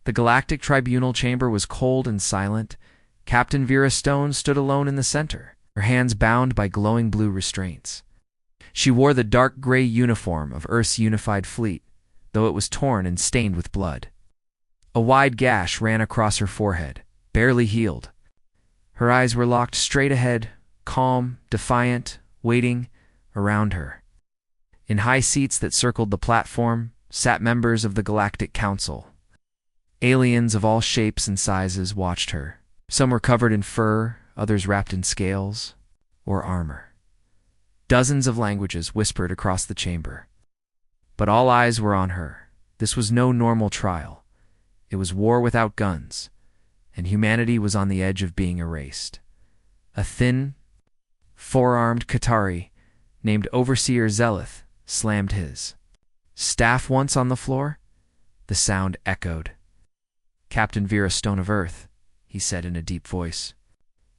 The Galactic Tribunal chamber was cold and silent. Captain Vera Stone stood alone in the center, her hands bound by glowing blue restraints. She wore the dark gray uniform of Earth's unified fleet, though it was torn and stained with blood. A wide gash ran across her forehead, barely healed. Her eyes were locked straight ahead, calm, defiant, waiting around her. In high seats that circled the platform sat members of the Galactic Council. Aliens of all shapes and sizes watched her. Some were covered in fur, others wrapped in scales or armor. Dozens of languages whispered across the chamber. But all eyes were on her. This was no normal trial. It was war without guns, and humanity was on the edge of being erased. A thin, four-armed Qatari named Overseer Zelith slammed his staff once on the floor. The sound echoed. "Captain Vera Stone of Earth," he said in a deep voice,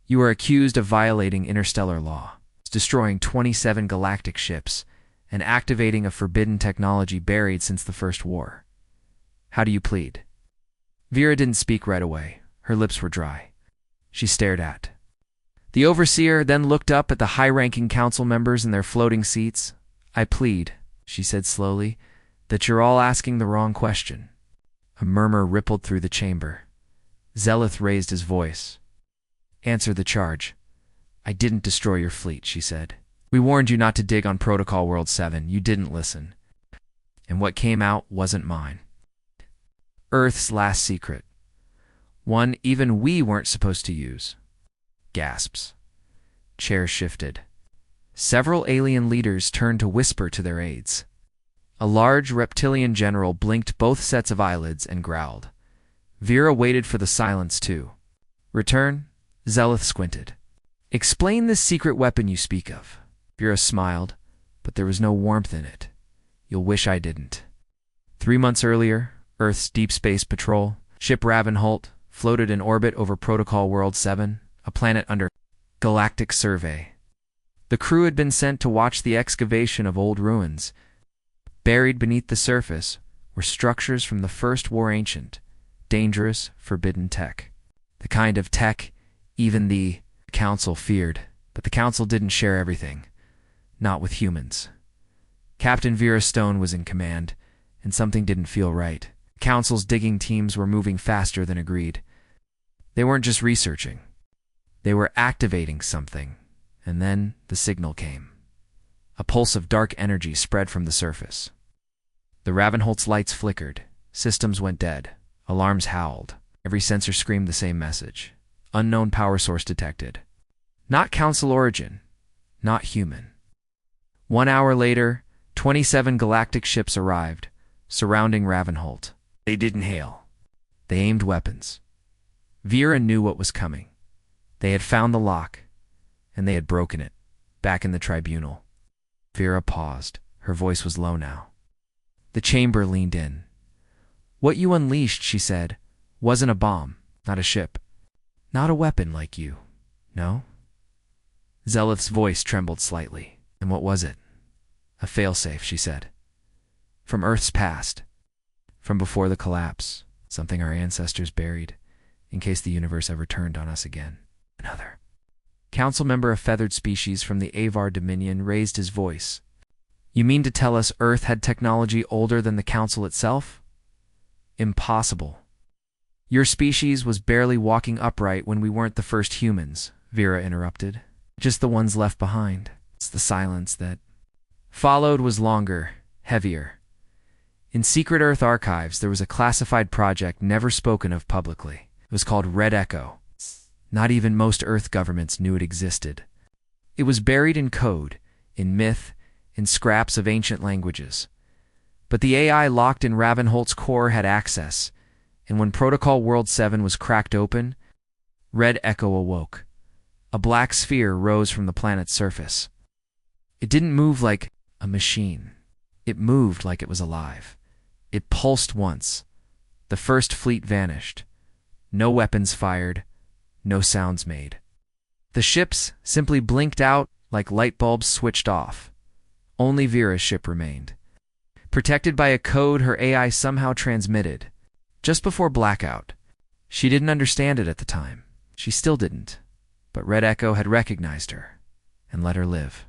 "you are accused of violating interstellar law, destroying 27 galactic ships, and activating a forbidden technology buried since the First War. How do you plead?" Vera didn't speak right away. Her lips were dry. She stared at the Overseer, then looked up at the high-ranking council members in their floating seats. "I plead," she said slowly, "that you're all asking the wrong question." A murmur rippled through the chamber. Zelith raised his voice. "Answer the charge." "I didn't destroy your fleet," she said. "We warned you not to dig on Protocol World 7. You didn't listen. And what came out wasn't mine. Earth's last secret. One even we weren't supposed to use." Gasps. Chairs shifted. Several alien leaders turned to whisper to their aides. A large reptilian general blinked both sets of eyelids and growled. Vera waited for the silence too. "Return?" Zelith squinted. "Explain this secret weapon you speak of." Vera smiled, but there was no warmth in it. "You'll wish I didn't." 3 months earlier, Earth's Deep Space Patrol, ship Ravenholt, floated in orbit over Protocol World 7, a planet under Galactic survey. The crew had been sent to watch the excavation of old ruins. Buried beneath the surface were structures from the First War, ancient, dangerous, forbidden tech. The kind of tech even the Council feared, but the Council didn't share everything. Not with humans. Captain Vera Stone was in command, and something didn't feel right. The Council's digging teams were moving faster than agreed. They weren't just researching. They were activating something, and then the signal came. A pulse of dark energy spread from the surface. The Ravenholt's lights flickered. Systems went dead. Alarms howled. Every sensor screamed the same message. Unknown power source detected. Not Council origin. Not human. 1 hour later, 27 galactic ships arrived, surrounding Ravenholt. They didn't hail. They aimed weapons. Vera knew what was coming. They had found the lock, and they had broken it, back in the tribunal. Vera paused. Her voice was low now. The chamber leaned in. "What you unleashed," she said, "wasn't a bomb, not a ship, not a weapon like you. No?" Zelith's voice trembled slightly. "And what was it?" "A failsafe," she said. "From Earth's past. From before the collapse. Something our ancestors buried, in case the universe ever turned on us again." Another council member, a feathered species from the Avar Dominion, raised his voice. "You mean to tell us Earth had technology older than the Council itself?" "Impossible. Your species was barely walking upright when we weren't the first humans," Vera interrupted. "Just the ones left behind." It's the silence that followed was longer, heavier. In secret Earth archives, there was a classified project never spoken of publicly. It was called Red Echo. Not even most Earth governments knew it existed. It was buried in code, in myth, in scraps of ancient languages. But the AI locked in Ravenholt's core had access, and when Protocol World 7 was cracked open, Red Echo awoke. A black sphere rose from the planet's surface. It didn't move like a machine. It moved like it was alive. It pulsed once. The first fleet vanished. No weapons fired. No sounds made. The ships simply blinked out like light bulbs switched off. Only Vera's ship remained. Protected by a code her AI somehow transmitted. just before blackout. She didn't understand it at the time. She still didn't. But Red Echo had recognized her and let her live.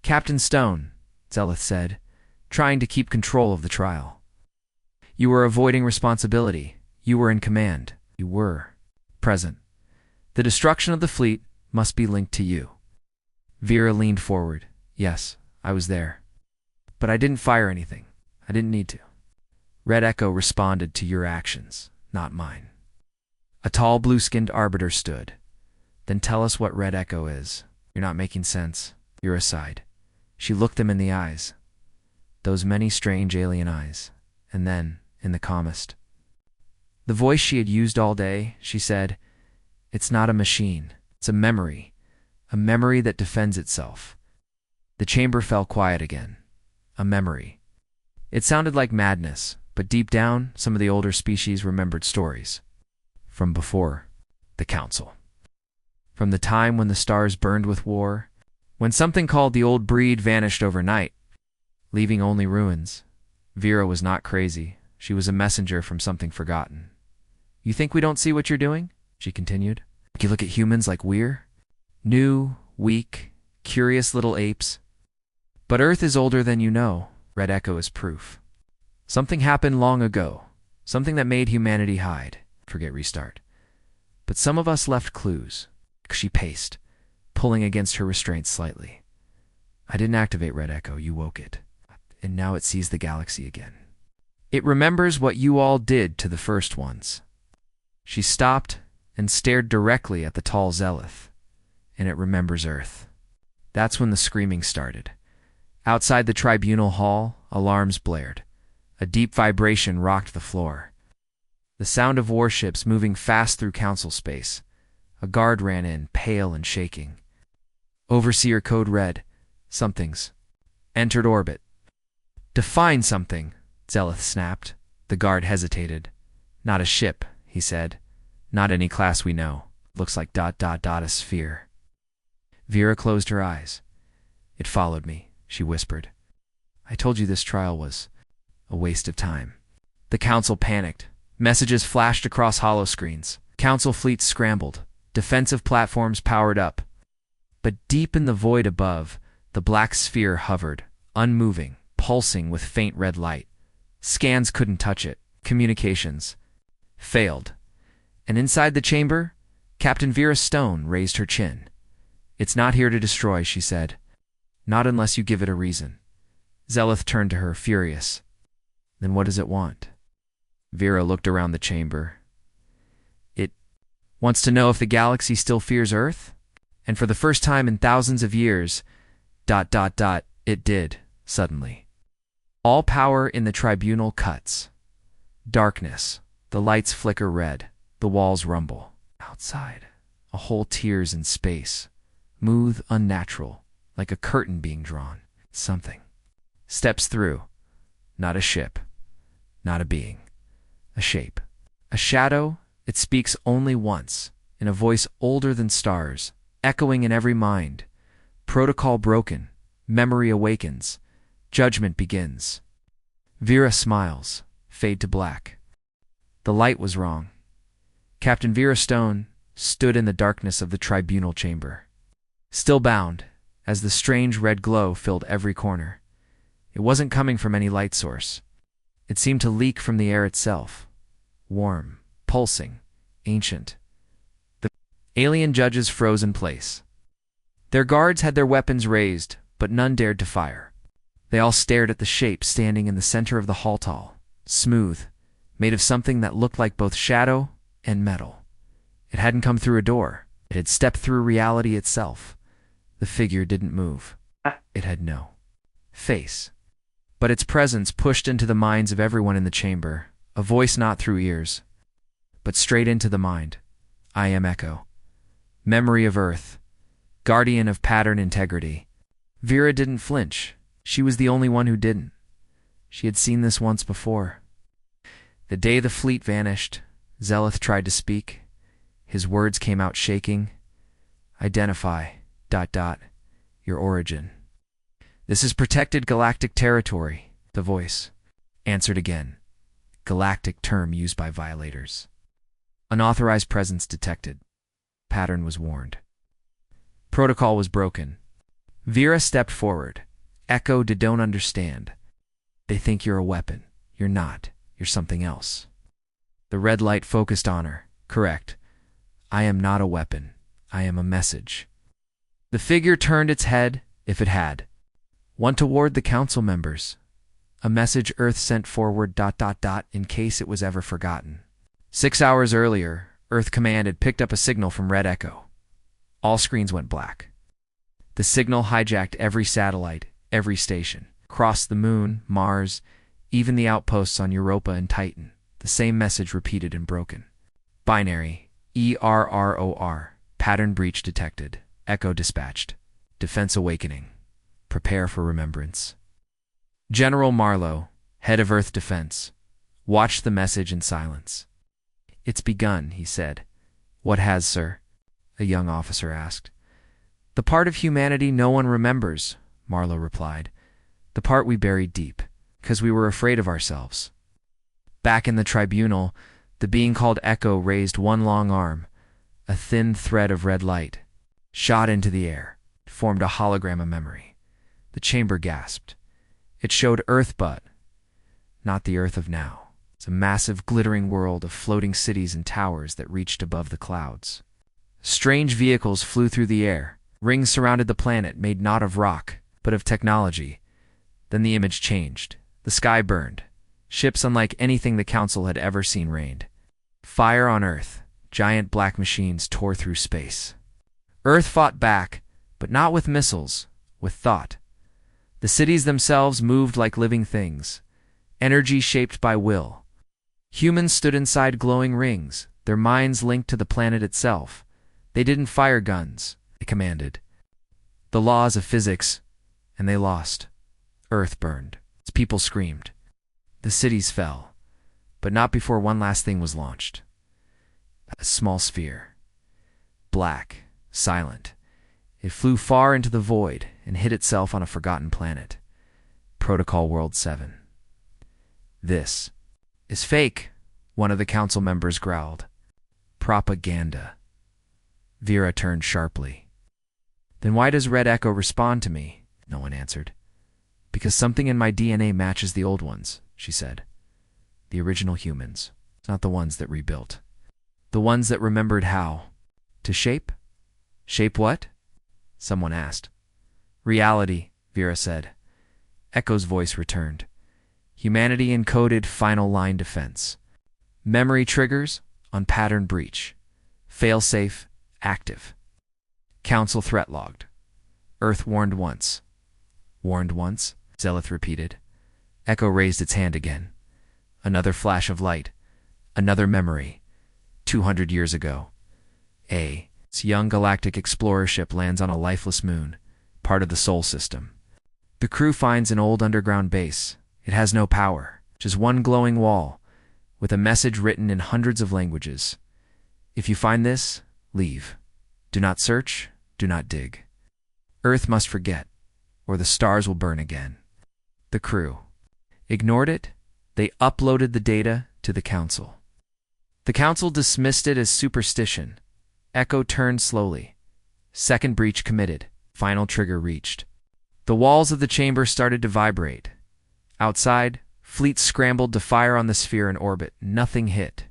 "Captain Stone," Zeleth said, trying to keep control of the trial. "You were avoiding responsibility. You were in command. You were present. The destruction of the fleet must be linked to you." Vera leaned forward. "Yes, I was there. But I didn't fire anything. I didn't need to." Red Echo responded to your actions, not mine. A tall blue-skinned arbiter stood. "Then tell us what Red Echo is. You're not making sense." Vera sighed. She looked them in the eyes. Those many strange alien eyes. And then, in the calmest, the voice she had used all day, she said, "It's not a machine. It's a memory that defends itself." The chamber fell quiet again. A memory. It sounded like madness, but deep down, some of the older species remembered stories. From before the Council. From the time when the stars burned with war, when something called the Old Breed vanished overnight, leaving only ruins. Vera was not crazy. She was a messenger from something forgotten. "You think we don't see what you're doing?" she continued. "You look at humans like we're new, weak, curious little apes. But Earth is older than you know." Red Echo is proof. "Something happened long ago, something that made humanity hide, forget restart. But some of us left clues." She paced, pulling against her restraints slightly. "I didn't activate Red Echo, you woke it. And now it sees the galaxy again. It remembers what you all did to the first ones." She stopped and stared directly at the tall Zeleth. "And it remembers Earth." That's when the screaming started. Outside the tribunal hall, alarms blared. A deep vibration rocked the floor. The sound of warships moving fast through council space. A guard ran in, pale and shaking. Overseer code red. "Something's entered orbit." "Define something," Zeleth snapped. The guard hesitated. "Not a ship," he said. "Not any class we know. Looks like ... a sphere." Vera closed her eyes. "It followed me," she whispered. "I told you this trial was a waste of time." The council panicked. Messages flashed across holoscreens. Council fleets scrambled. Defensive platforms powered up. But deep in the void above, the black sphere hovered, unmoving, pulsing with faint red light. Scans couldn't touch it. Communications failed. And inside the chamber, Captain Vera Stone raised her chin. "It's not here to destroy," she said. "Not unless you give it a reason." Zeleth turned to her, furious. "Then what does it want?" Vera looked around the chamber. "It wants to know if the galaxy still fears Earth?" And for the first time in thousands of years, ... it did, suddenly. All power in the tribunal cuts. Darkness. The lights flicker red. The walls rumble. Outside, a hole tears in space. Smooth, unnatural, like a curtain being drawn. Something steps through. Not a ship. Not a being. A shape. A shadow. It speaks only once, in a voice older than stars, echoing in every mind. Protocol broken. Memory awakens. Judgment begins. Vera smiles. Fade to black. The light was wrong. Captain Vera Stone stood in the darkness of the tribunal chamber. Still bound, as the strange red glow filled every corner. It wasn't coming from any light source. It seemed to leak from the air itself. Warm, pulsing, ancient. The alien judges froze in place. Their guards had their weapons raised, but none dared to fire. They all stared at the shape standing in the center of the hall, smooth, made of something that looked like both shadow and metal. It hadn't come through a door. It had stepped through reality itself. The figure didn't move. It had no face. But its presence pushed into the minds of everyone in the chamber, a voice not through ears, but straight into the mind. I am Echo. Memory of Earth. Guardian of pattern integrity. Vera didn't flinch. She was the only one who didn't. She had seen this once before. The day the fleet vanished, Zeleth tried to speak. His words came out shaking. Identify, ... your origin. This is protected galactic territory, the voice answered again. Galactic term used by violators. Unauthorized presence detected. Pattern was warned. Protocol was broken. Vera stepped forward. Echo don't understand. They think you're a weapon. You're not. You're something else. The red light focused on her. Correct. I am not a weapon. I am a message. The figure turned its head, if it had. One toward the council members. A message Earth sent forward ... in case it was ever forgotten. 6 hours earlier, Earth Command had picked up a signal from Red Echo. All screens went black. The signal hijacked every satellite, every station, crossed the Moon, Mars, even the outposts on Europa and Titan. The same message repeated and broken. Binary, ERROR, pattern breach detected. Echo dispatched. Defense awakening. Prepare for remembrance. General Marlowe, head of Earth Defense, watched the message in silence. It's begun, he said. What has, sir? A young officer asked. The part of humanity no one remembers, Marlowe replied. The part we buried deep, because we were afraid of ourselves. Back in the tribunal, the being called Echo raised one long arm. A thin thread of red light shot into the air, formed a hologram of memory. The chamber gasped. It showed Earth, but not the Earth of now. It's a massive, glittering world of floating cities and towers that reached above the clouds. Strange vehicles flew through the air. Rings surrounded the planet, made not of rock, but of technology. Then the image changed. The sky burned. Ships unlike anything the Council had ever seen reigned. Fire on Earth. Giant black machines tore through space. Earth fought back, but not with missiles, with thought. The cities themselves moved like living things, energy shaped by will. Humans stood inside glowing rings, their minds linked to the planet itself. They didn't fire guns, they commanded. The laws of physics, and they lost. Earth burned. Its people screamed. The cities fell, but not before one last thing was launched. A small sphere. Black, silent. It flew far into the void and hid itself on a forgotten planet. Protocol World 7. This is fake, one of the council members growled. Propaganda. Vera turned sharply. Then why does Red Echo respond to me? No one answered. Because something in my DNA matches the old ones, she said. The original humans, not the ones that rebuilt. The ones that remembered how. To shape? Shape what? Someone asked. Reality, Vera said. Echo's voice returned. Humanity encoded final line defense. Memory triggers on pattern breach. Failsafe active. Council threat logged. Earth warned once. Warned once? Zeleth repeated. Echo raised its hand again. Another flash of light. Another memory. 200 years ago. Its young galactic explorer ship lands on a lifeless moon, part of the Sol system. The crew finds an old underground base. It has no power, just one glowing wall, with a message written in hundreds of languages. If you find this, leave. Do not search, do not dig. Earth must forget, or the stars will burn again. The crew ignored it. They uploaded the data to the Council. The Council dismissed it as superstition. Echo turned slowly. Second breach committed. Final trigger reached. The walls of the chamber started to vibrate. Outside, fleets scrambled to fire on the sphere in orbit. Nothing hit.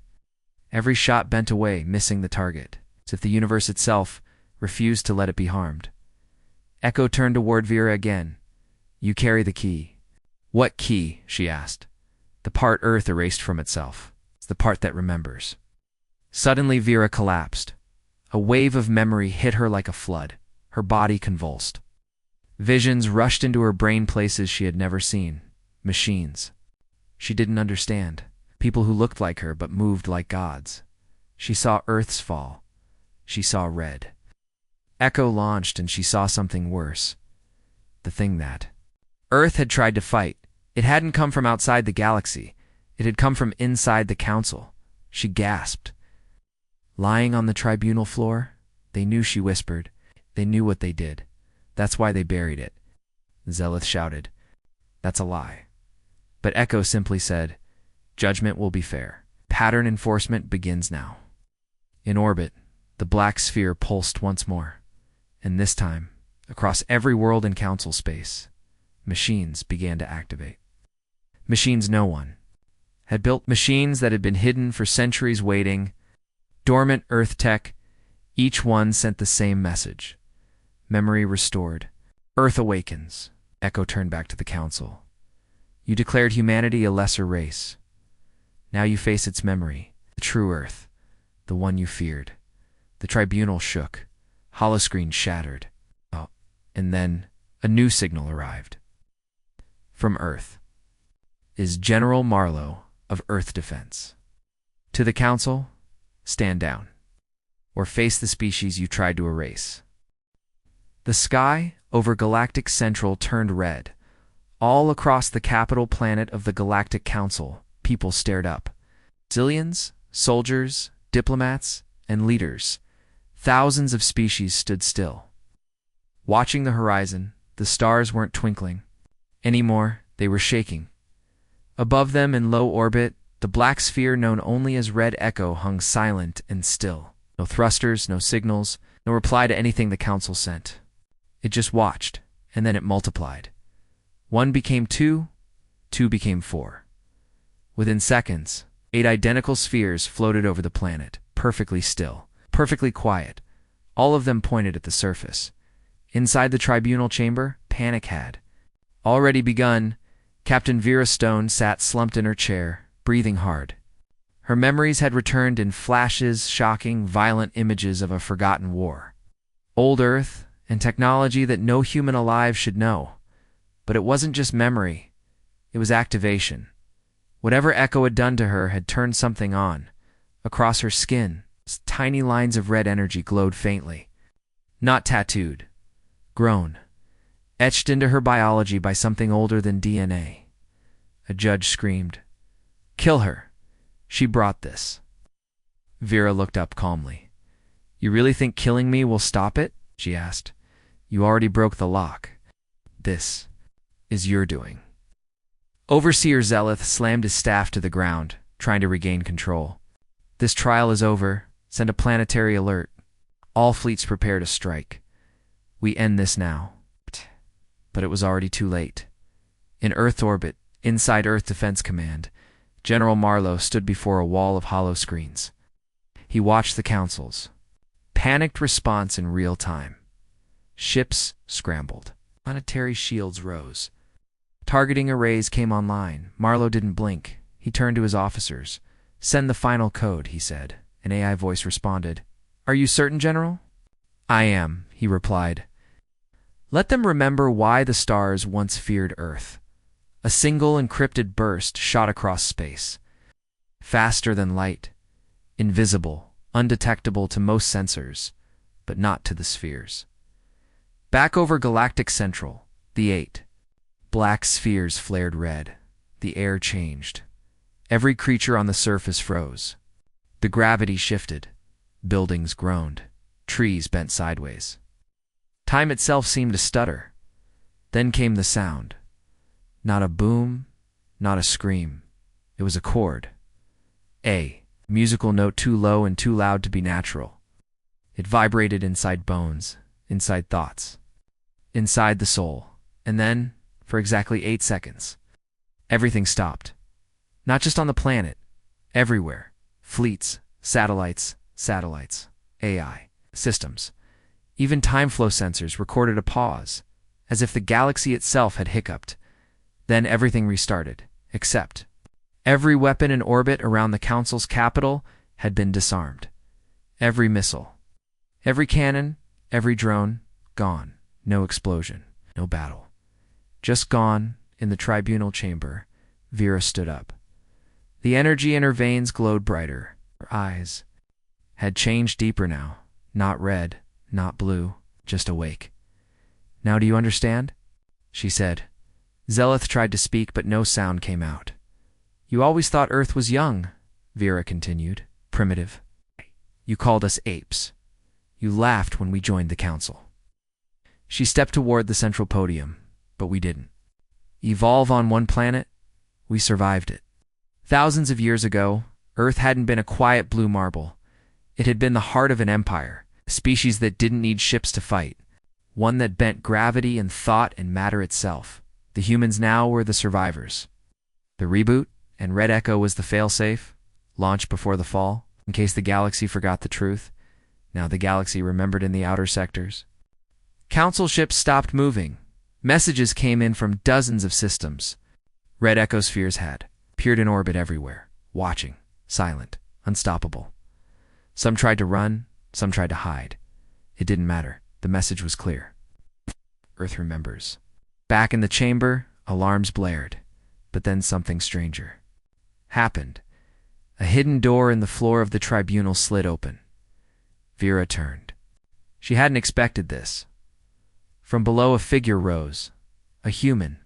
Every shot bent away, missing the target, as if the universe itself refused to let it be harmed. Echo turned toward Vera again. You carry the key. What key? She asked. The part Earth erased from itself. It's the part that remembers. Suddenly Vera collapsed. A wave of memory hit her like a flood. Her body convulsed. Visions rushed into her brain, places she had never seen. Machines. She didn't understand. People who looked like her but moved like gods. She saw Earth's fall. She saw red. Echo launched and she saw something worse. The thing that Earth had tried to fight. It hadn't come from outside the galaxy. It had come from inside the Council. She gasped. Lying on the tribunal floor, they knew, she whispered. They knew what they did. That's why they buried it. Zeleth shouted. That's a lie. But Echo simply said, Judgment will be fair. Pattern enforcement begins now. In orbit, the black sphere pulsed once more, and this time, across every world in council space, machines began to activate. Machines no one had built, machines that had been hidden for centuries waiting, dormant Earth tech. Each one sent the same message. Memory restored. Earth awakens. Echo turned back to the council. You declared humanity a lesser race. Now you face its memory, the true Earth, the one you feared. The tribunal shook. Holoscreen shattered. Oh, and then a new signal arrived. From Earth. Is General Marlowe of Earth Defense. To the council, stand down, or face the species you tried to erase. The sky over Galactic Central turned red. All across the capital planet of the Galactic Council, people stared up. Zillions, soldiers, diplomats, and leaders. Thousands of species stood still. Watching the horizon, the stars weren't twinkling. Anymore, they were shaking. Above them in low orbit, the black sphere known only as Red Echo hung silent and still. No thrusters, no signals, no reply to anything the council sent. It just watched, and then it multiplied. 1 became 2, 2 became 4. Within seconds, 8 identical spheres floated over the planet, perfectly still, perfectly quiet. All of them pointed at the surface. Inside the tribunal chamber, panic had already begun. Captain Vera Stone sat slumped in her chair, breathing hard. Her memories had returned in flashes, shocking, violent images of a forgotten war. Old Earth, and technology that no human alive should know. But it wasn't just memory. It was activation. Whatever Echo had done to her had turned something on. Across her skin, tiny lines of red energy glowed faintly. Not tattooed. Grown. Etched into her biology by something older than DNA. A judge screamed, "Kill her. She brought this." Vera looked up calmly. "You really think killing me will stop it?" she asked. "You already broke the lock. This is your doing." Overseer Zeleth slammed his staff to the ground, trying to regain control. "This trial is over. Send a planetary alert. All fleets prepare to strike. We end this now." But it was already too late. In Earth orbit, inside Earth Defense Command, General Marlowe stood before a wall of hollow screens. He watched the council's panicked response in real time. Ships scrambled. Planetary shields rose. Targeting arrays came online. Marlowe didn't blink. He turned to his officers. "Send the final code," he said. An AI voice responded. "Are you certain, General?" "I am," he replied. "Let them remember why the stars once feared Earth." A single encrypted burst shot across space. Faster than light. Invisible, undetectable to most sensors, but not to the spheres. Back over Galactic Central, the 8. Black spheres flared red. The air changed. Every creature on the surface froze. The gravity shifted. Buildings groaned. Trees bent sideways. Time itself seemed to stutter. Then came the sound. Not a boom, not a scream. It was a chord. A musical note too low and too loud to be natural. It vibrated inside bones, inside thoughts, inside the soul. And then, for exactly 8 seconds, everything stopped. Not just on the planet, everywhere. Fleets, satellites, AI, systems. Even time flow sensors recorded a pause, as if the galaxy itself had hiccuped. Then everything restarted, except every weapon in orbit around the Council's capital had been disarmed. Every missile, every cannon, every drone, gone. No explosion, no battle. Just gone. In the tribunal chamber, Vera stood up. The energy in her veins glowed brighter. Her eyes had changed deeper now, not red, not blue, just awake. "Now do you understand?" she said. Zeleth tried to speak, but no sound came out. "You always thought Earth was young," Vera continued, "primitive. You called us apes. You laughed when we joined the council." She stepped toward the central podium, but we didn't. Evolve on one planet, we survived it. Thousands of years ago, Earth hadn't been a quiet blue marble. It had been the heart of an empire, a species that didn't need ships to fight, one that bent gravity and thought and matter itself. The humans now were the survivors. The reboot, and Red Echo was the failsafe, launched before the fall, in case the galaxy forgot the truth. Now the galaxy remembered in the outer sectors. Council ships stopped moving. Messages came in from dozens of systems. Red Echo spheres had appeared in orbit everywhere, watching, silent, unstoppable. Some tried to run, some tried to hide. It didn't matter. The message was clear. Earth remembers. Back in the chamber, alarms blared. But then something stranger happened. A hidden door in the floor of the tribunal slid open. Vera turned. She hadn't expected this. From below, a figure rose. A human.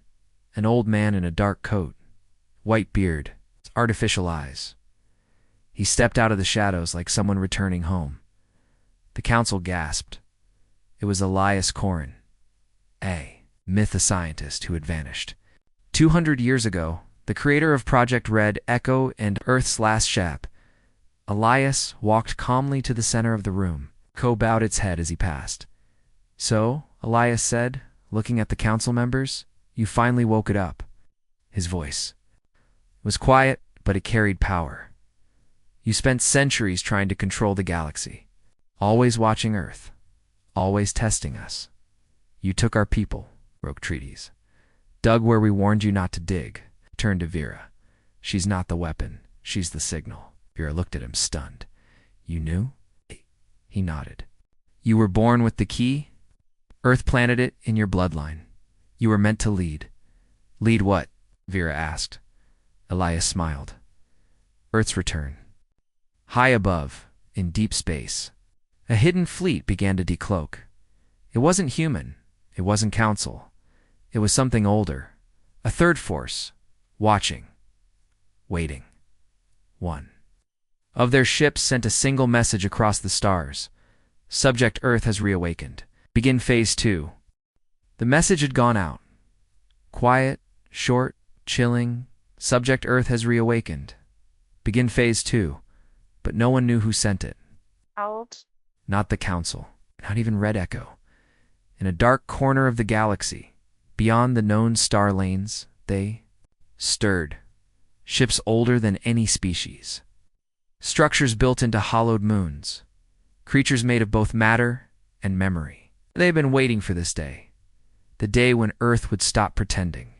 An old man in a dark coat. White beard. Artificial eyes. He stepped out of the shadows like someone returning home. The council gasped. It was Elias Corrin, a myth scientist who had vanished. 200 years ago, the creator of Project Red Echo and Earth's last ship, Elias walked calmly to the center of the room. Echo bowed its head as he passed. "So," Elias said, looking at the council members, "you finally woke it up." His voice was quiet, but it carried power. "You spent centuries trying to control the galaxy, always watching Earth, always testing us. You took our people, broke treaties, dug where we warned you not to dig." Turned to Vera. "She's not the weapon, she's the signal." Vera looked at him, stunned. "You knew?" He nodded. "You were born with the key? Earth planted it in your bloodline. You were meant to lead." "Lead what?" Vera asked. Elias smiled. "Earth's return." High above, in deep space, a hidden fleet began to decloak. It wasn't human. It wasn't council. It was something older. A third force. Watching. Waiting. One of their ships sent a single message across the stars. "Subject Earth has reawakened. Begin Phase 2. The message had gone out. Quiet, short, chilling. "Subject Earth has reawakened. Begin Phase 2. But no one knew who sent it. Out. Not the council. Not even Red Echo. In a dark corner of the galaxy, beyond the known star lanes, they stirred. Ships older than any species. Structures built into hollowed moons. Creatures made of both matter and memory. They had been waiting for this day. The day when Earth would stop pretending.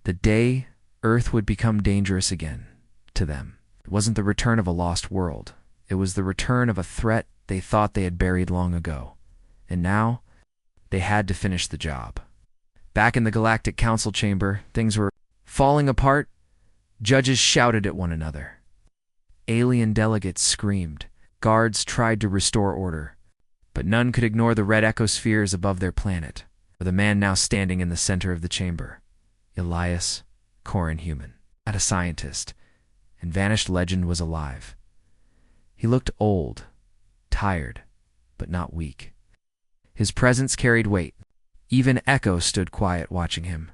The day Earth would become dangerous again, to them. It wasn't the return of a lost world. It was the return of a threat they thought they had buried long ago. And now, they had to finish the job. Back in the Galactic Council chamber, things were falling apart. Judges shouted at one another. Alien delegates screamed. Guards tried to restore order. But none could ignore the red echospheres above their planet, or the man now standing in the center of the chamber. Elias Corrin, human, not a scientist, and vanished legend, was alive. He looked old, tired, but not weak. His presence carried weight. Even Echo stood quiet watching him.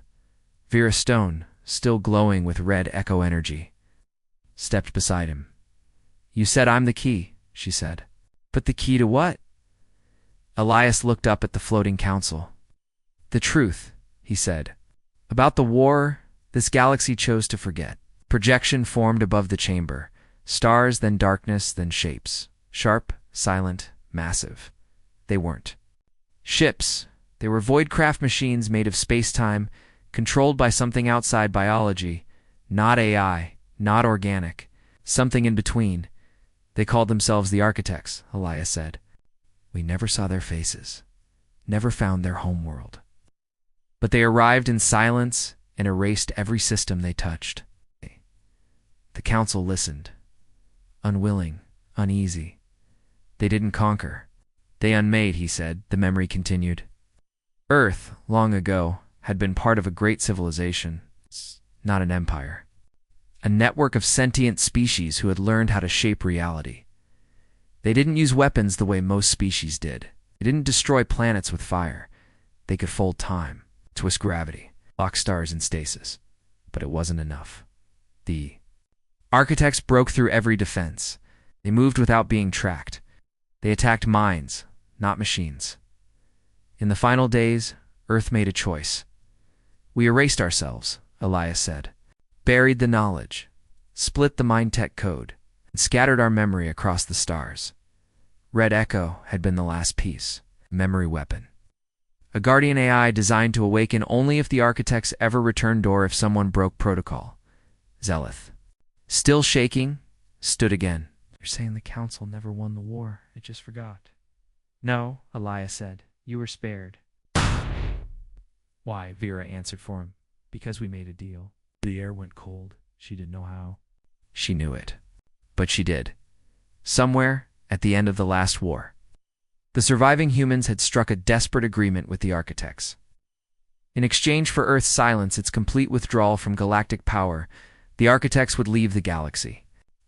Vera Stone, still glowing with red Echo energy, stepped beside him. "You said I'm the key," she said. "But the key to what?" Elias looked up at the floating council. "The truth," he said. "About the war this galaxy chose to forget." Projection formed above the chamber. Stars, then darkness, then shapes. Sharp, silent, massive. They weren't ships. They were voidcraft machines made of space-time, controlled by something outside biology. Not AI, not organic. Something in between. They called themselves the Architects, Elias said. "We never saw their faces. Never found their homeworld. But they arrived in silence and erased every system they touched." The council listened. Unwilling, uneasy. They didn't conquer. They unmade, he said. The memory continued. Earth, long ago, had been part of a great civilization, not an empire. A network of sentient species who had learned how to shape reality. They didn't use weapons the way most species did. They didn't destroy planets with fire. They could fold time, twist gravity, lock stars in stasis. But it wasn't enough. The Architects broke through every defense. They moved without being tracked. They attacked minds, not machines. In the final days, Earth made a choice. We erased ourselves, Elias said, buried the knowledge, split the mind tech code, and scattered our memory across the stars. Red Echo had been the last piece, memory weapon. A guardian AI designed to awaken only if the architects ever returned or if someone broke protocol. Zelith, still shaking, stood again. You're saying the council never won the war. I just forgot. No, Elias said. You were spared. Why? Vera answered for him. Because we made a deal. The air went cold. She didn't know how. She knew it. But she did. Somewhere at the end of the last war. The surviving humans had struck a desperate agreement with the architects. In exchange for Earth's silence, its complete withdrawal from galactic power, the architects would leave the galaxy.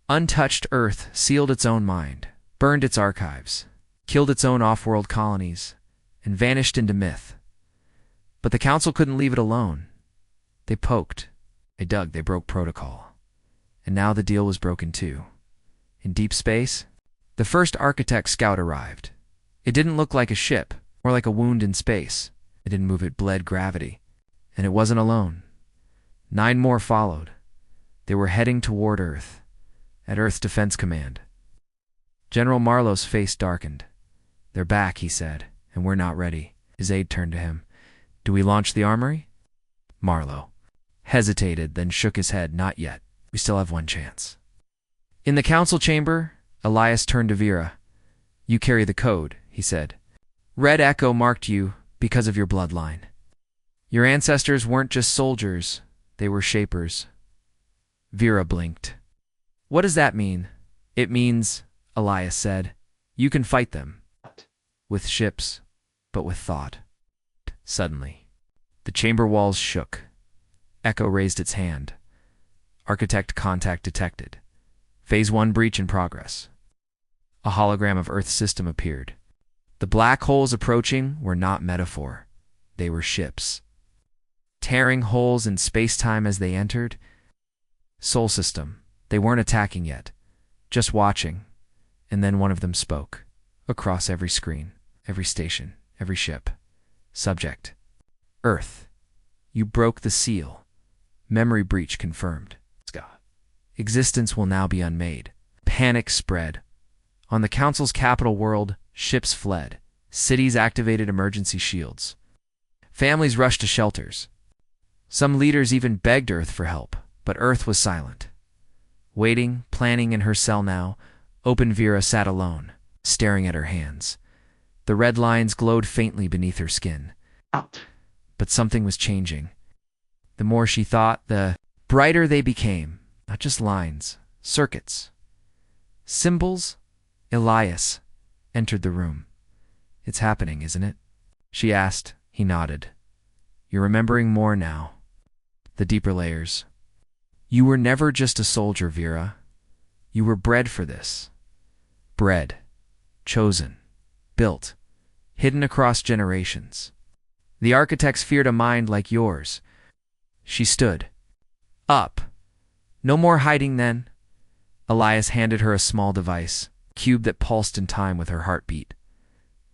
Untouched Earth sealed its own mind, burned its archives, killed its own off-world colonies, and vanished into myth. But the council couldn't leave it alone. They poked, they dug, they broke protocol. And now the deal was broken too. In deep space, the first architect scout arrived. It didn't look like a ship, or like a wound in space. It didn't move, it bled gravity. And it wasn't alone. 9 more followed. They were heading toward Earth, at Earth's Defense Command. General Marlowe's face darkened. They're back, he said, and we're not ready. His aide turned to him. Do we launch the armory? Marlowe hesitated, then shook his head. Not yet. We still have one chance. In the council chamber, Elias turned to Vera. You carry the code, he said. Red Echo marked you because of your bloodline. Your ancestors weren't just soldiers, they were shapers. Vera blinked. What does that mean? It means, Elias said, you can fight them. With ships, but with thought. Suddenly, the chamber walls shook. Echo raised its hand. Architect contact detected. Phase 1 breach in progress. A hologram of Earth's system appeared. The black holes approaching were not metaphor. They were ships. Tearing holes in space-time as they entered. Sol system. They weren't attacking yet. Just watching. And then one of them spoke. Across every screen, every station, every ship. Subject. Earth. You broke the seal. Memory breach confirmed. Scott. Existence will now be unmade. Panic spread. On the Council's capital world, ships fled. Cities activated emergency shields. Families rushed to shelters. Some leaders even begged Earth for help, but Earth was silent. Waiting, planning in her cell now, Open Vera sat alone, staring at her hands. The red lines glowed faintly beneath her skin. Out. But something was changing. The more she thought, the brighter they became. Not just lines, circuits. Symbols. Elias entered the room. It's happening, isn't it? She asked. He nodded. You're remembering more now. The deeper layers. You were never just a soldier, Vera. You were bred for this. Bred. Chosen. Built. Hidden across generations. The architects feared a mind like yours. She stood. Up. No more hiding then. Elias handed her a small device, cube that pulsed in time with her heartbeat.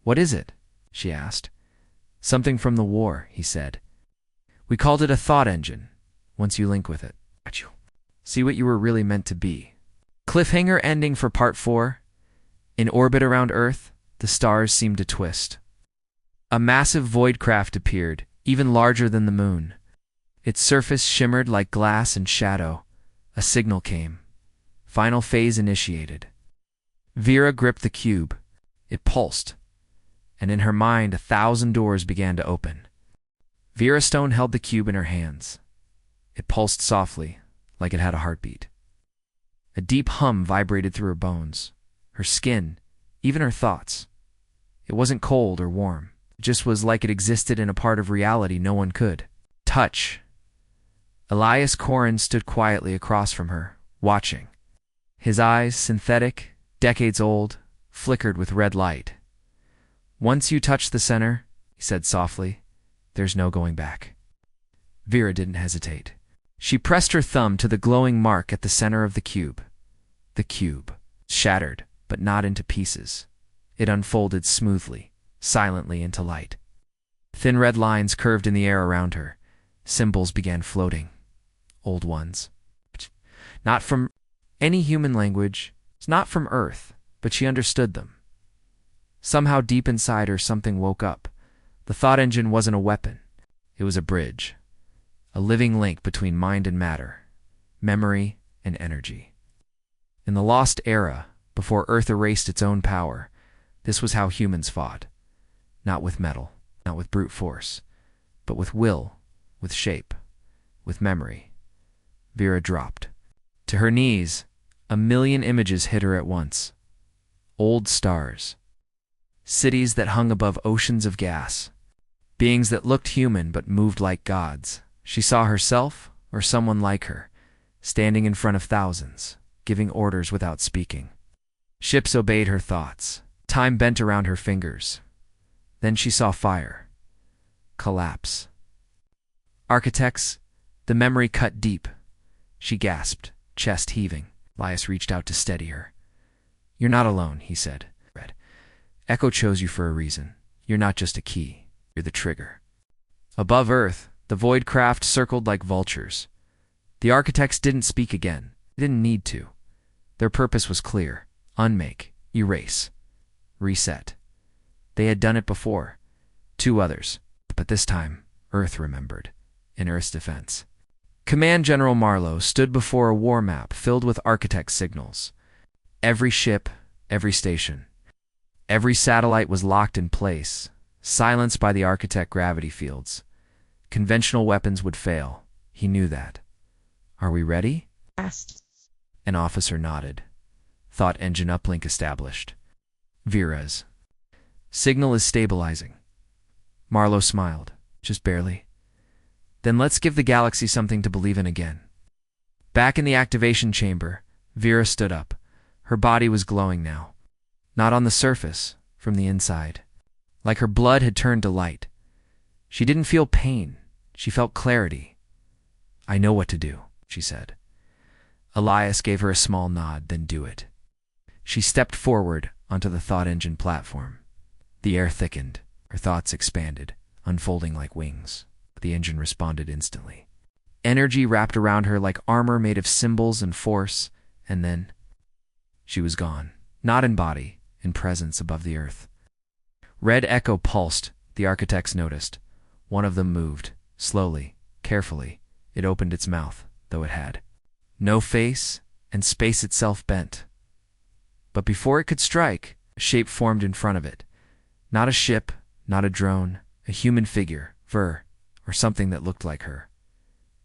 What is it? She asked. Something from the war, he said. We called it a thought engine. Once you link with it. Got you. See what you were really meant to be. Cliffhanger ending for part 4. In orbit around Earth, the stars seemed to twist. A massive void craft appeared, even larger than the moon. Its surface shimmered like glass and shadow. A signal came. Final phase initiated. Vera gripped the cube. It pulsed. And in her mind 1,000 doors began to open. Vera Stone held the cube in her hands. It pulsed softly, like it had a heartbeat. A deep hum vibrated through her bones, her skin, even her thoughts. It wasn't cold or warm. It just was like it existed in a part of reality no one could touch. Elias Corrin stood quietly across from her, watching. His eyes, synthetic, decades old, flickered with red light. Once you touch the center, he said softly, there's no going back. Vera didn't hesitate. She pressed her thumb to the glowing mark at the center of the cube. The cube shattered, but not into pieces. It unfolded smoothly, silently into light. Thin red lines curved in the air around her. Symbols began floating. Old ones. Not from any human language, not from Earth, but she understood them. Somehow deep inside her, something woke up. The thought engine wasn't a weapon. It was a bridge. A living link between mind and matter, memory and energy. In the lost era, before Earth erased its own power, this was how humans fought. Not with metal, not with brute force, but with will, with shape, with memory. Vera dropped. To her knees, a million images hit her at once. Old stars. Cities that hung above oceans of gas. Beings that looked human but moved like gods. She saw herself, or someone like her, standing in front of thousands, giving orders without speaking. Ships obeyed her thoughts. Time bent around her fingers. Then she saw fire. Collapse. Architects, the memory cut deep. She gasped, chest heaving. Elias reached out to steady her. "You're not alone," he said. "Echo chose you for a reason. You're not just a key. You're the trigger." Above Earth, the void craft circled like vultures. The architects didn't speak again. They didn't need to. Their purpose was clear. Unmake, erase, reset. They had done it before. 2 others. But this time, Earth remembered. In Earth's defense. Command General Marlowe stood before a war map filled with architect signals. Every ship, every station. Every satellite was locked in place, silenced by the architect gravity fields. Conventional weapons would fail. He knew that. "Are we ready?" Asked. An officer nodded. Thought engine uplink established. Vera's. "Signal is stabilizing." Marlowe smiled. "Just barely." "Then let's give the galaxy something to believe in again." Back in the activation chamber, Vera stood up. Her body was glowing now. Not on the surface, from the inside. Like her blood had turned to light. She didn't feel pain. She felt clarity. "I know what to do," she said. Elias gave her a small nod, then do it. She stepped forward onto the thought engine platform. The air thickened. Her thoughts expanded, unfolding like wings. The engine responded instantly. Energy wrapped around her like armor made of symbols and force, and then she was gone. Not in body, in presence above the Earth. Red echo pulsed, the architects noticed. One of them moved, slowly, carefully. It opened its mouth, though it had no face, and space itself bent. But before it could strike, a shape formed in front of it. Not a ship, not a drone, a human figure, Ver, or something that looked like her.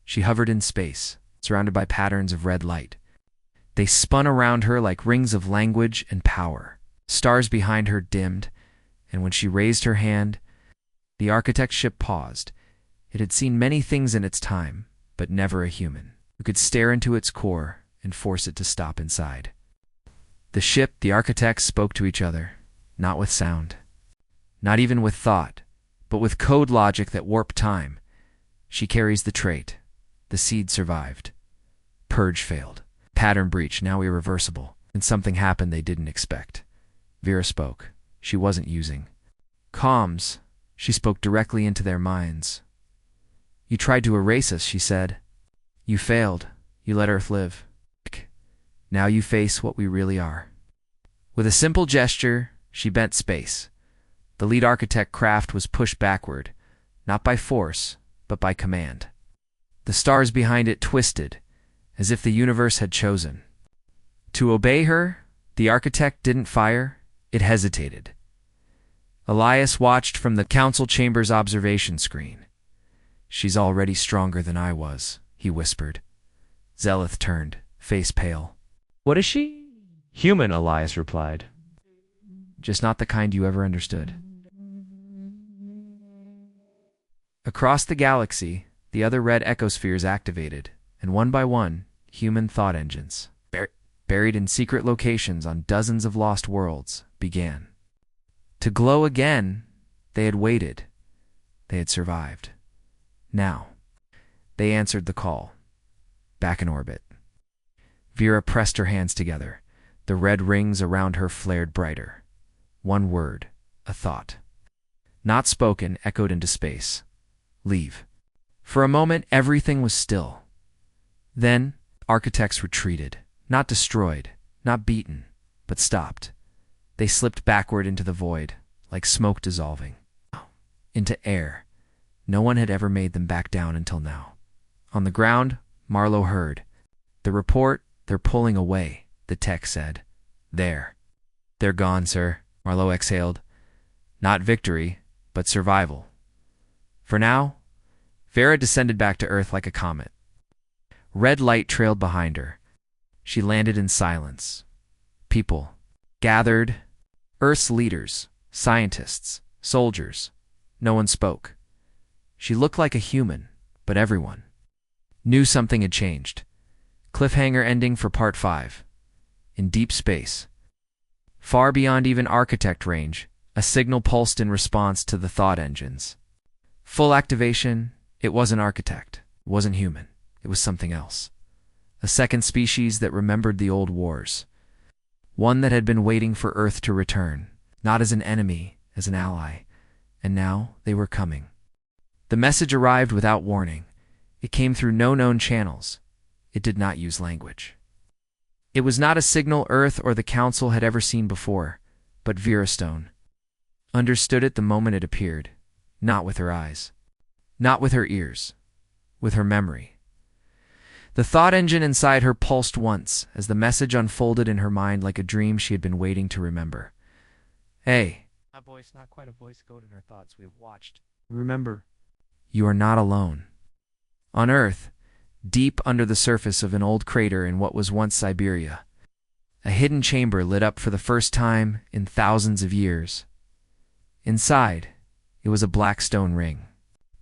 She hovered in space, surrounded by patterns of red light. They spun around her like rings of language and power. Stars behind her dimmed, and when she raised her hand, the architect's ship paused. It had seen many things in its time, but never a human who could stare into its core and force it to stop inside. The ship, the architects spoke to each other, not with sound, not even with thought, but with code logic that warped time. She carries the trait. The seed survived. Purge failed. Pattern breach, now irreversible, and something happened they didn't expect. Vera spoke. She wasn't using comms. She spoke directly into their minds. "You tried to erase us," she said. "You failed. You let Earth live. Now you face what we really are." With a simple gesture, she bent space. The lead architect craft was pushed backward, not by force, but by command. The stars behind it twisted, as if the universe had chosen. To obey her, the architect didn't fire, it hesitated. Elias watched from the council chamber's observation screen. "She's already stronger than I was," he whispered. Zeleth turned, face pale. "What is she?" "Human," Elias replied. "Just not the kind you ever understood." Across the galaxy, the other red echospheres activated, and one by one, human thought engines, buried in secret locations on dozens of lost worlds, began to glow again. They had waited. They had survived. Now, they answered the call. back in orbit. Vera pressed her hands together. The red rings around her flared brighter. One word, a thought. Not spoken, echoed into space. Leave. For a moment, everything was still. Then, architects retreated. Not destroyed, not beaten, but stopped. They slipped backward into the void, like smoke dissolving. Into air. No one had ever made them back down until now. On the ground, Marlowe heard. The report, they're pulling away, the tech said. There. They're gone, sir, Marlowe exhaled. Not victory, but survival. For now, Vera descended back to Earth like a comet. Red light trailed behind her. She landed in silence. People gathered. Earth's leaders, scientists, soldiers. No one spoke. She looked like a human, but everyone knew something had changed. Cliffhanger ending for Part 5. In deep space. Far beyond even architect range, a signal pulsed in response to the thought engines. Full activation, it wasn't architect, it wasn't human, it was something else. A second species that remembered the old wars. One that had been waiting for Earth to return, not as an enemy, as an ally. And now they were coming. The message arrived without warning. It came through no known channels. It did not use language. It was not a signal Earth or the Council had ever seen before, but Vera Stone understood it the moment it appeared, not with her eyes, not with her ears, with her memory. The thought engine inside her pulsed once as the message unfolded in her mind like a dream she had been waiting to remember. Hey. A voice, not quite a voice, echoed in her thoughts. We have watched. Remember. You are not alone. On Earth, deep under the surface of an old crater in what was once Siberia, a hidden chamber lit up for the first time in thousands of years. Inside, it was a black stone ring,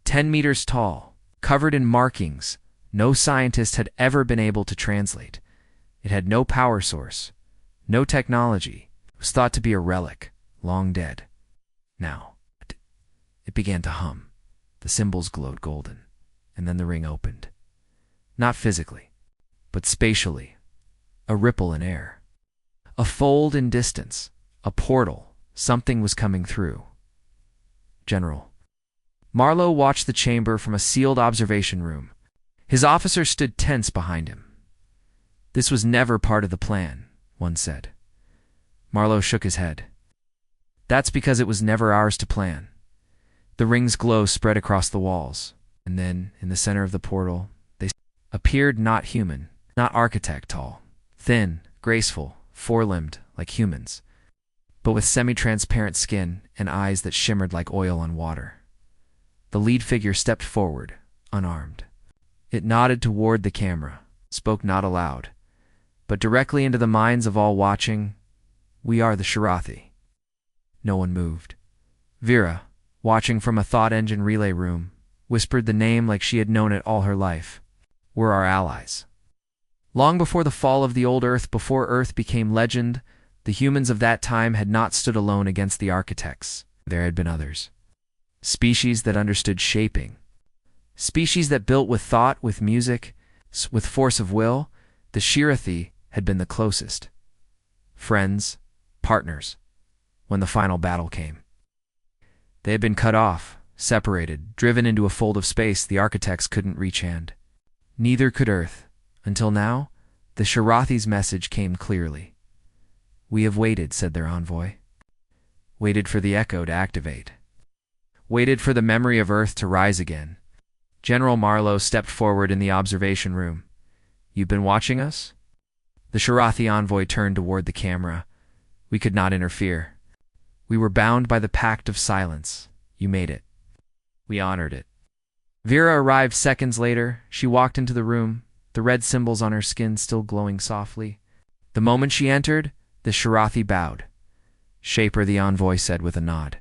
10 meters tall, covered in markings no scientist had ever been able to translate. It had no power source, no technology. It was thought to be a relic, long dead. Now, it began to hum. The symbols glowed golden, and then the ring opened. Not physically, but spatially. A ripple in air. A fold in distance. A portal. Something was coming through. General. Marlowe watched the chamber from a sealed observation room. His officer stood tense behind him. This was never part of the plan, one said. Marlowe shook his head. That's because it was never ours to plan. The ring's glow spread across the walls, and then, in the center of the portal, they appeared not human, not architect tall, thin, graceful, four-limbed, like humans, but with semi-transparent skin and eyes that shimmered like oil on water. The lead figure stepped forward, unarmed. It nodded toward the camera, spoke not aloud, but directly into the minds of all watching. We are the Shirathi. No one moved. Vera, watching from a thought engine relay room, whispered the name like she had known it all her life. We're our allies. Long before the fall of the old Earth, before Earth became legend, the humans of that time had not stood alone against the architects. There had been others. Species that understood shaping. Species that built with thought, with music, with force of will. The Shirathi had been the closest. Friends, partners, when the final battle came. They had been cut off, separated, driven into a fold of space the architects couldn't reach hand. Neither could Earth. Until now, the Shirathi's message came clearly. We have waited, said their envoy. Waited for the echo to activate. Waited for the memory of Earth to rise again. General Marlowe stepped forward in the observation room. You've been watching us? The Shirathi envoy turned toward the camera. We could not interfere. We were bound by the pact of silence. You made it. We honored it. Vera arrived seconds later. She walked into the room, the red symbols on her skin still glowing softly. The moment she entered, the Shirathi bowed. Shaper, the envoy said with a nod.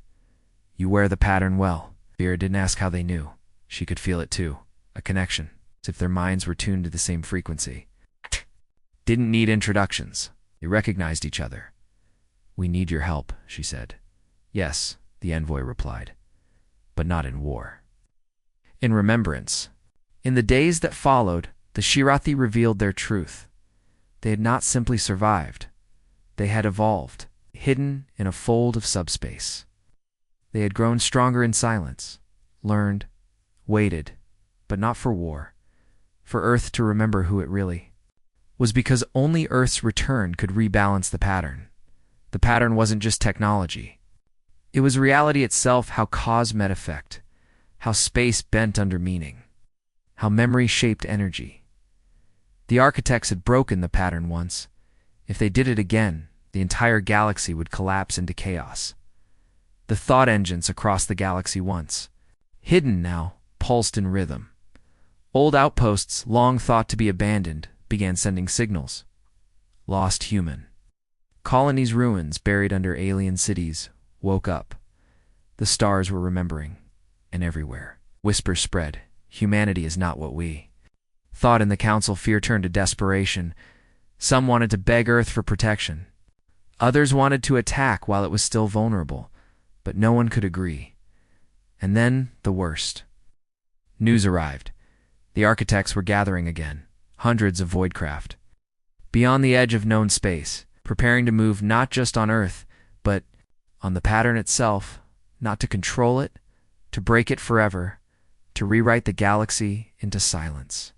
You wear the pattern well. Vera didn't ask how they knew. She could feel it too. A connection, as if their minds were tuned to the same frequency. Didn't need introductions. They recognized each other. We need your help, she said. Yes, the envoy replied. But not in war. In remembrance. In the days that followed, The Shirathi revealed their truth. They had not simply survived. They had evolved, hidden in a fold of subspace. They had grown stronger in silence, learned, waited, but not for war, for Earth to remember who it really was, because only Earth's return could rebalance the pattern. The pattern wasn't just technology. It was reality itself, how cause met effect, how space bent under meaning, how memory shaped energy. The architects had broken the pattern once. If they did it again, the entire galaxy would collapse into chaos. The thought engines across the galaxy once, hidden now, pulsed in rhythm. Old outposts, long thought to be abandoned, began sending signals. Lost human. Colonies' ruins buried under alien cities woke up. The stars were remembering, and everywhere whispers spread. Humanity is not what we thought. In the council, fear turned to desperation. Some wanted to beg Earth for protection. Others wanted to attack while it was still vulnerable, but no one could agree. And then the worst. News arrived. The architects were gathering again, hundreds of voidcraft, beyond the edge of known space, preparing to move not just on Earth, but on the pattern itself, not to control it, to break it forever, to rewrite the galaxy into silence.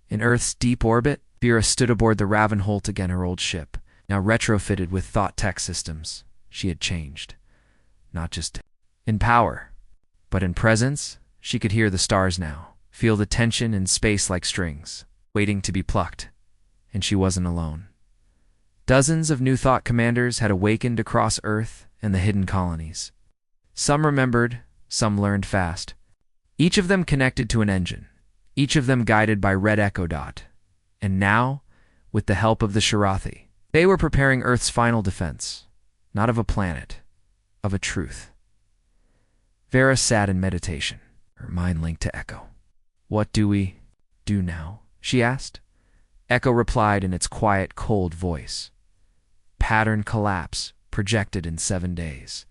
In Earth's deep orbit, Vera stood aboard the Ravenholt again, her old ship, now retrofitted with thought tech systems. She had changed, not just in power, but in presence. She could hear the stars now, feel the tension in space like strings, waiting to be plucked, and she wasn't alone. Dozens of new thought commanders had awakened across Earth and the hidden colonies. Some remembered, some learned fast. Each of them connected to an engine, each of them guided by Red Echo Dot. And now, with the help of the Shirathi, they were preparing Earth's final defense, not of a planet, of a truth. Vera sat in meditation, her mind linked to Echo. "What do we do now?" she asked. Echo replied in its quiet, cold voice. "Pattern collapse, projected in 7 days.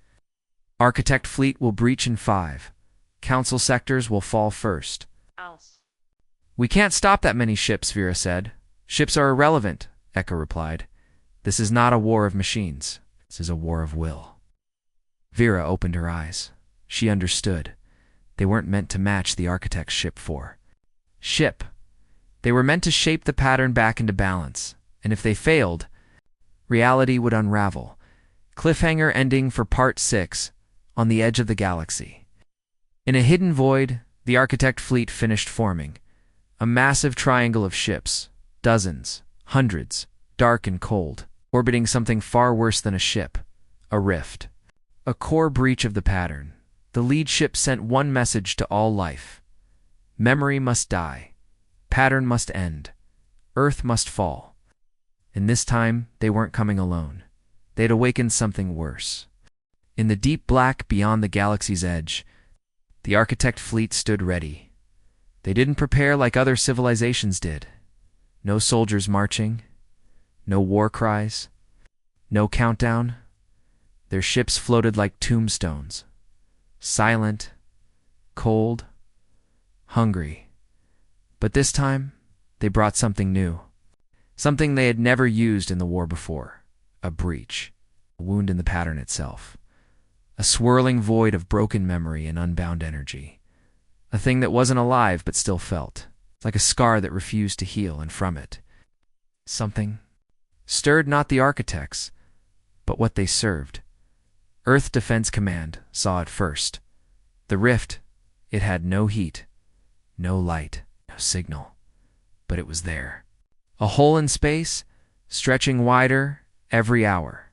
Architect fleet will breach in 5. Council sectors will fall first." "We can't stop that many ships," Vera said. "Ships are irrelevant," Echo replied. "This is not a war of machines. This is a war of will." Vera opened her eyes. She understood. They weren't meant to match the architect's ship 4. They were meant to shape the pattern back into balance, and if they failed, reality would unravel. Cliffhanger ending for Part 6, On the Edge of the Galaxy. In a hidden void, the architect fleet finished forming. A massive triangle of ships, dozens, hundreds, dark and cold, orbiting something far worse than a ship, a rift. A core breach of the pattern. The lead ship sent one message to all life. Memory must die. Pattern must end. Earth must fall. And this time, they weren't coming alone. They'd awakened something worse. In the deep black beyond the galaxy's edge, the architect fleet stood ready. They didn't prepare like other civilizations did. No soldiers marching, no war cries, no countdown. Their ships floated like tombstones, silent, cold, hungry. But this time, they brought something new, something they had never used in the war before. A breach, a wound in the pattern itself, a swirling void of broken memory and unbound energy. A thing that wasn't alive but still felt, like a scar that refused to heal, and from it, something stirred not the architects, but what they served. Earth Defense Command saw it first. The rift, it had no heat, no light, no signal, but it was there. A hole in space, stretching wider every hour.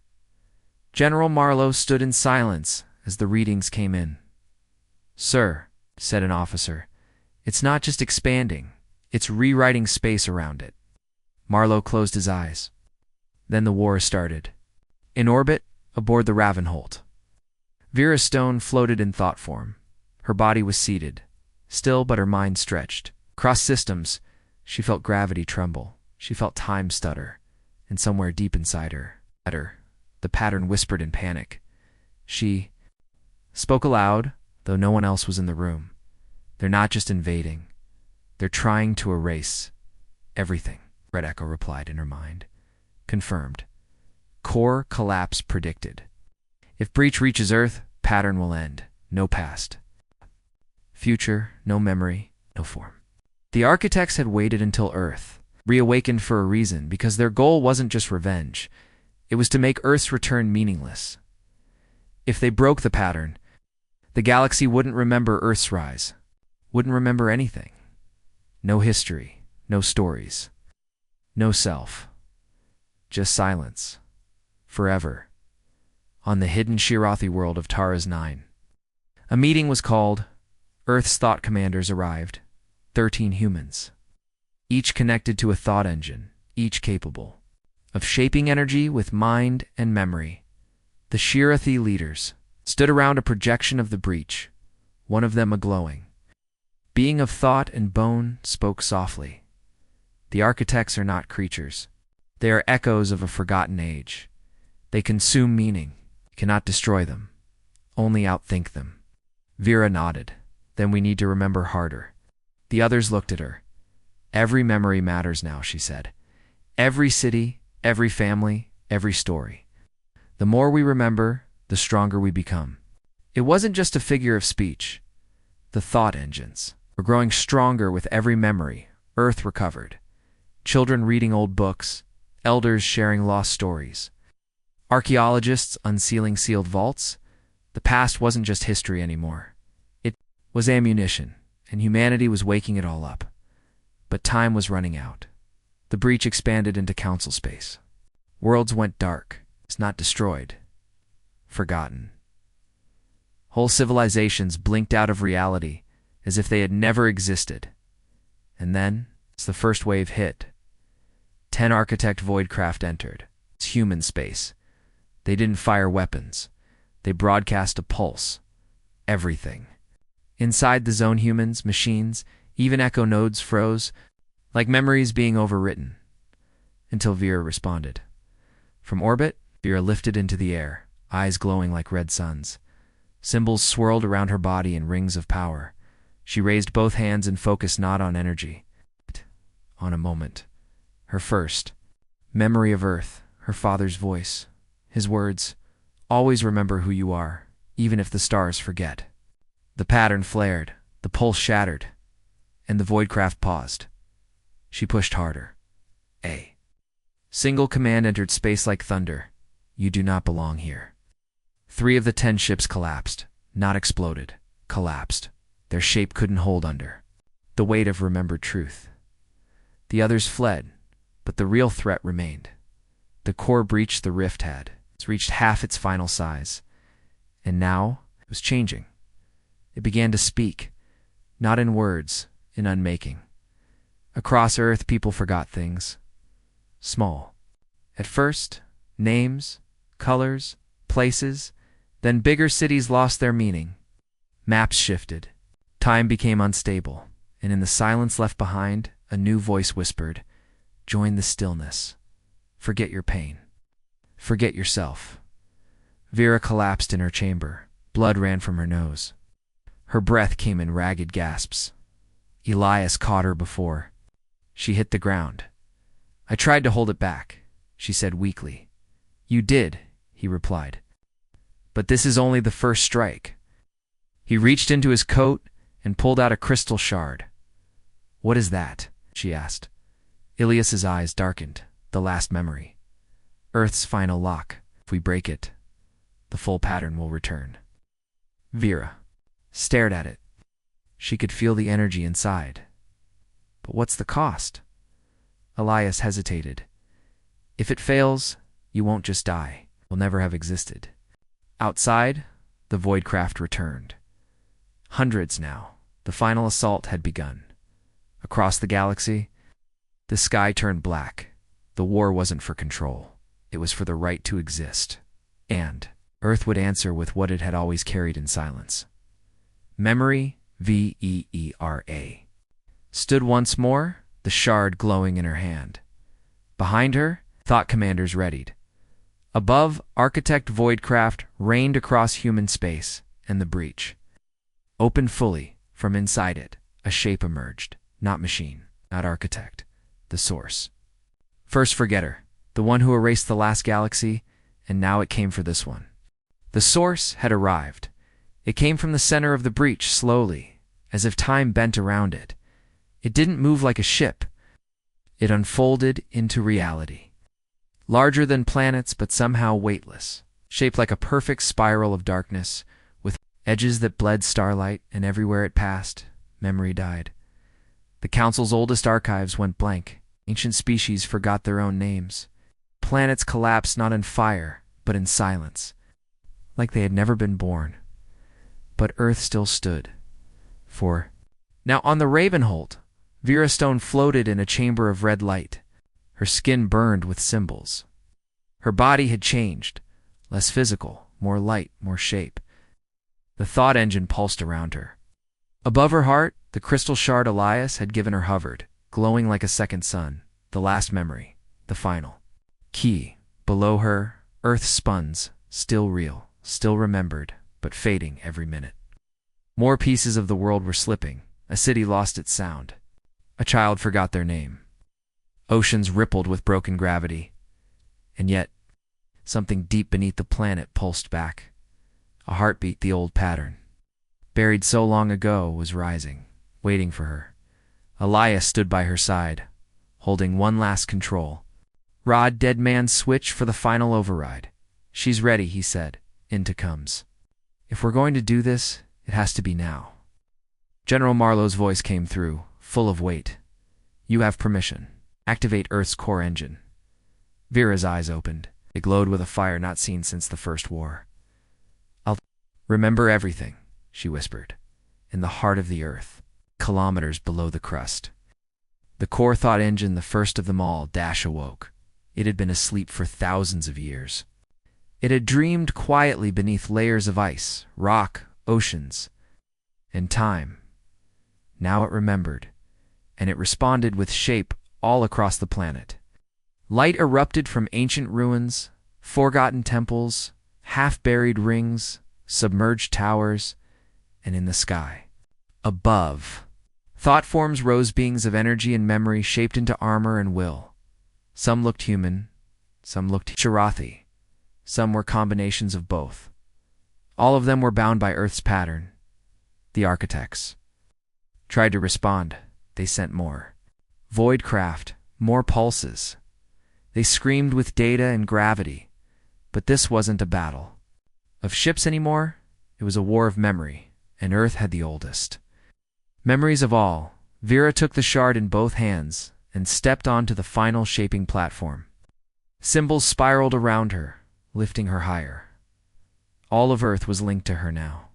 General Marlowe stood in silence as the readings came in. "Sir," said an officer, "it's not just expanding, it's rewriting space around it." Marlowe closed his eyes. Then the war started. In orbit, aboard the Ravenholt, Vera Stone floated in thought form. Her body was seated, still but her mind stretched. Across systems, she felt gravity tremble. She felt time stutter. And somewhere deep inside her, the pattern whispered in panic. She spoke aloud, though no one else was in the room. "They're not just invading. They're trying to erase. Everything, Red Echo replied in her mind. Confirmed. Core collapse predicted. If breach reaches Earth, pattern will end. No past. Future, no memory, no form. The architects had waited until Earth reawakened for a reason, because their goal wasn't just revenge. It was to make Earth's return meaningless. If they broke the pattern, the galaxy wouldn't remember Earth's rise, wouldn't remember anything. No history, no stories, no self. Just silence. Forever. On the hidden Shirathi world of Tara's 9. A meeting was called. Earth's thought commanders arrived. 13 humans. Each connected to a thought engine, each capable of shaping energy with mind and memory. The Shirathi leaders stood around a projection of the breach, one of them a glowing being of thought and bone, spoke softly. The architects are not creatures. They are echoes of a forgotten age. They consume meaning, cannot destroy them, only outthink them. Vera nodded. Then we need to remember harder. The others looked at her. Every memory matters now, she said. Every city, every family, every story. The more we remember, the stronger we become. It wasn't just a figure of speech. The thought engines were growing stronger with every memory. Earth recovered. Children reading old books, elders sharing lost stories. Archaeologists unsealing sealed vaults. The past wasn't just history anymore. It was ammunition, and humanity was waking it all up. But time was running out. The breach expanded into council space. Worlds went dark. It's not destroyed. Forgotten. Whole civilizations blinked out of reality as if they had never existed. And then, as the first wave hit, 10 architect voidcraft entered. It's human space. They didn't fire weapons. They broadcast a pulse. Everything. Inside the zone, humans, machines, even echo nodes froze, like memories being overwritten, until Vera responded. From orbit, Vera lifted into the air, eyes glowing like red suns. Symbols swirled around her body in rings of power. She raised both hands and focused not on energy, but on a moment. Her first memory of Earth, her father's voice, his words, "Always remember who you are, even if the stars forget." The pattern flared, the pulse shattered, and the voidcraft paused. She pushed harder. A single command entered space like thunder. You do not belong here. 3 of the 10 ships collapsed, not exploded, collapsed. Their shape couldn't hold under the weight of remembered truth. The others fled, but the real threat remained. The core breach the rift had. It's reached half its final size. And now it was changing. It began to speak, not in words, in unmaking. Across Earth, people forgot things. Small. At first, names, colors, places, then bigger cities lost their meaning. Maps shifted. Time became unstable, and in the silence left behind, a new voice whispered, "Join the stillness. Forget your pain. Forget yourself." Vera collapsed in her chamber. Blood ran from her nose. Her breath came in ragged gasps. Elias caught her before she hit the ground. "I tried to hold it back," she said weakly. "You did," he replied. "But this is only the first strike." He reached into his coat and pulled out a crystal shard. "What is that?" she asked. Ilias's eyes darkened. The last memory. Earth's final lock. If we break it, the full pattern will return. Vera stared at it. She could feel the energy inside. But what's the cost? Elias hesitated. "If it fails, you won't just die. You'll never have existed." Outside, the voidcraft returned. Hundreds now. The final assault had begun. Across the galaxy, the sky turned black. The war wasn't for control. It was for the right to exist. And Earth would answer with what it had always carried in silence. Memory, Vera, stood once more, the shard glowing in her hand. Behind her, thought commanders readied. Above, architect voidcraft reigned across human space and the breach. Open fully, from inside it, a shape emerged. Not machine, not architect, the source. First forgetter, the one who erased the last galaxy, and now it came for this one. The source had arrived. It came from the center of the breach slowly, as if time bent around it. It didn't move like a ship. It unfolded into reality. Larger than planets, but somehow weightless, shaped like a perfect spiral of darkness, with edges that bled starlight, and everywhere it passed, memory died. The Council's oldest archives went blank. Ancient species forgot their own names. Planets collapsed not in fire, but in silence, like they had never been born. But Earth still stood. Now on the Ravenholt, Vera Stone floated in a chamber of red light. Her skin burned with symbols. Her body had changed, less physical, more light, more shape. The thought engine pulsed around her. Above her heart, the crystal shard Elias had given her hovered, glowing like a second sun, the last memory, the final key. Below her, Earth's spuns, still real, still remembered, but fading every minute. More pieces of the world were slipping. A city lost its sound. A child forgot their name. Oceans rippled with broken gravity. And yet, something deep beneath the planet pulsed back. A heartbeat, the old pattern, buried so long ago, was rising, waiting for her. Elias stood by her side, holding one last control. Rod, dead man's switch for the final override. She's ready, he said. Into comes. If we're going to do this, it has to be now. General Marlowe's voice came through, full of weight. You have permission. Activate Earth's core engine. Vera's eyes opened. It glowed with a fire not seen since the First War. I'll remember everything, she whispered. In the heart of the Earth, kilometers below the crust. The core thought engine, the first of them all, Dash awoke. It had been asleep for thousands of years. It had dreamed quietly beneath layers of ice, rock, oceans, and time. Now it remembered, and it responded with shape all across the planet. Light erupted from ancient ruins, forgotten temples, half-buried rings, submerged towers, and in the sky. Above, thought forms rose, beings of energy and memory shaped into armor and will. Some looked human, some looked Sharathi, some were combinations of both. All of them were bound by Earth's pattern. The architects tried to respond. They sent more. Voidcraft, more pulses. They screamed with data and gravity. But this wasn't a battle of ships anymore. It was a war of memory, and Earth had the oldest memories of all. Vera took the shard in both hands and stepped onto the final shaping platform. Symbols spiraled around her, lifting her higher. All of Earth was linked to her now.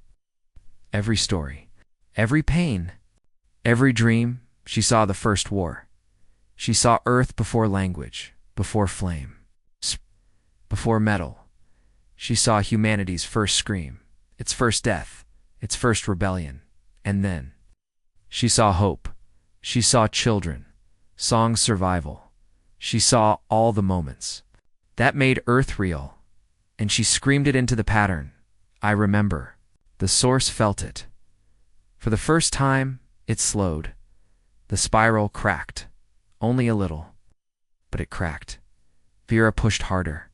Every story, every pain, every dream. She saw the First War. She saw Earth before language, before flame, before metal. She saw humanity's first scream, its first death, its first rebellion. And then she saw hope. She saw children, song survival. She saw all the moments that made Earth real. And she screamed it into the pattern. I remember. The source felt it. For the first time, it slowed. The spiral cracked. Only a little. But it cracked. Vera pushed harder.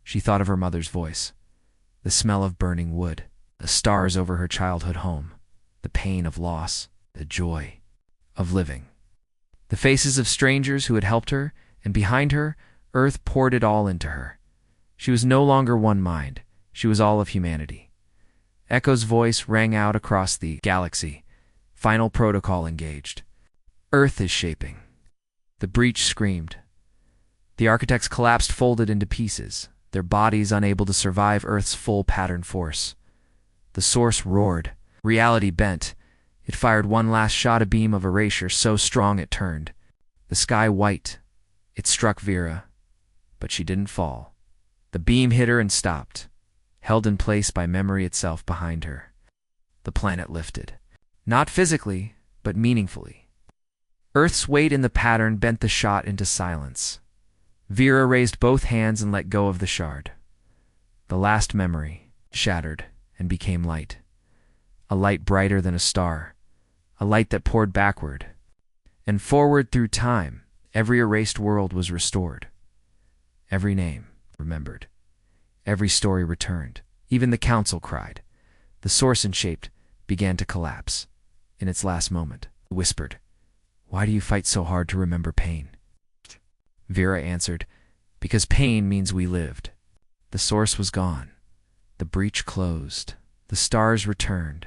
She thought of her mother's voice. The smell of burning wood. The stars over her childhood home. The pain of loss. The joy of living. The faces of strangers who had helped her, and behind her, Earth poured it all into her. She was no longer one mind. She was all of humanity. Echo's voice rang out across the galaxy. Final protocol engaged. Earth is shaping. The breach screamed. The architects collapsed, folded into pieces, their bodies unable to survive Earth's full pattern force. The source roared. Reality bent. It fired one last shot, a beam of erasure so strong it turned. The sky white. It struck Vera, but she didn't fall. The beam hit her and stopped, held in place by memory itself behind her. The planet lifted. Not physically, but meaningfully. Earth's weight in the pattern bent the shot into silence. Vera raised both hands and let go of the shard. The last memory shattered and became light. A light brighter than a star. A light that poured backward and forward through time, Every erased world was restored. Every name remembered. Every story returned. Even the council cried. The source and shaped began to collapse. In its last moment, it whispered, "Why do you fight so hard to remember pain?" Vera answered, "Because pain means we lived." The source was gone. The breach closed. The stars returned.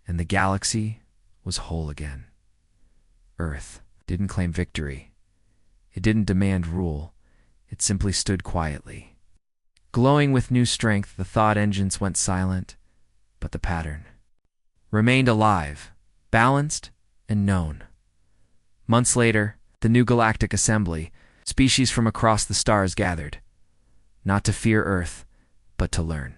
And the galaxy was whole again. Earth didn't claim victory. It didn't demand rule. It simply stood quietly. Glowing with new strength, the thought engines went silent, but the pattern remained alive, balanced, and known. Months later, the new Galactic Assembly, species from across the stars gathered, not to fear Earth, but to learn.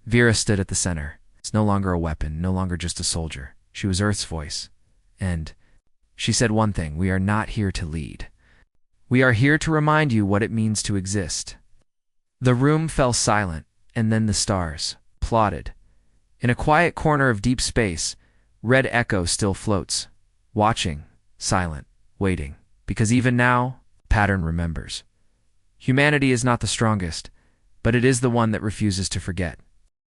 Vera stood at the center. It's no longer a weapon, no longer just a soldier. She was Earth's voice. And she said one thing: we are not here to lead. We are here to remind you what it means to exist. The room fell silent, and then the stars plotted. In a quiet corner of deep space, Red Echo still floats, watching, silent, waiting, because even now, pattern remembers. Humanity is not the strongest, but it is the one that refuses to forget.